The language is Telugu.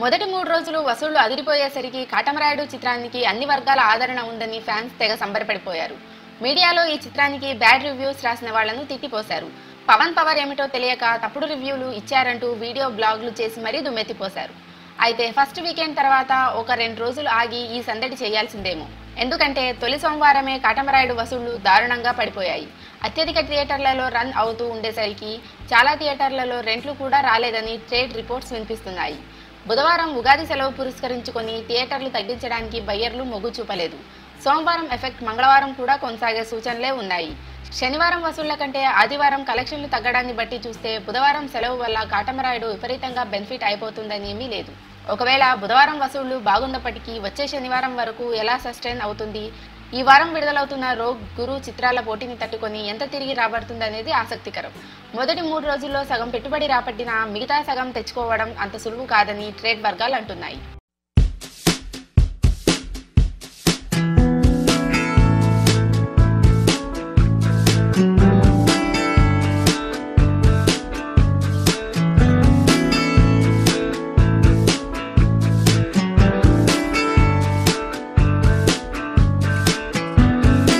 మొదటి 3 రోజులు వసూళ్లు అదిరిపోయేసరికి కాటమరాయుడు చిత్రానికి అన్ని వర్గాల ఆదరణ ఉందని ఫ్యాన్స్ తెగ సంబరపడిపోయారు. మీడియాలో ఈ చిత్రానికి బ్యాడ్ రివ్యూస్ రాసిన వాళ్లను తిట్టిపోశారు. పవన్ పవర్ ఏమిటో తెలియక తప్పుడు రివ్యూలు ఇచ్చారంటూ వీడియో బ్లాగులు చేసి మరీ దుమ్మెత్తిపోశారు. అయితే ఫస్ట్ వీకెండ్ తర్వాత ఒక 2 రోజులు ఆగి ఈ సందడి చేయాల్సిందేమో. ఎందుకంటే తొలి సోమవారమే కాటమరాయుడు వసూళ్లు దారుణంగా పడిపోయాయి. అత్యధిక థియేటర్లలో రన్ అవుతూ ఉండేసరికి చాలా థియేటర్లలో రెంట్లు కూడా రాలేదని ట్రేడ్ రిపోర్ట్స్ వినిపిస్తున్నాయి. బుధవారం ఉగాది సెలవు పురస్కరించుకొని థియేటర్లు తగ్గించడానికి బయ్యర్లు మొగ్గు చూపలేదు. సోమవారం ఎఫెక్ట్ మంగళవారం కూడా కొనసాగే సూచనలే ఉన్నాయి. శనివారం వసూళ్ల కంటే ఆదివారం కలెక్షన్లు తగ్గడాన్ని బట్టి చూస్తే బుధవారం సెలవు వల్ల కాటమరాయుడు విపరీతంగా బెనిఫిట్ అయిపోతుందని ఏమీ లేదు. ఒకవేళ బుధవారం వసూళ్లు బాగున్నప్పటికీ వచ్చే శనివారం వరకు ఎలా సస్టైన్ అవుతుంది? ఈ వారం విడుదలవుతున్న రోగ్, గురు చిత్రాల పోటీని తట్టుకొని ఎంత తిరిగి రాబడుతుందనేది ఆసక్తికరం. మొదటి 3 రోజుల్లో సగం పెట్టుబడి రాబట్టినా మిగతా సగం తెచ్చుకోవడం అంత సులువు కాదని ట్రేడ్ వర్గాలు అంటున్నాయి.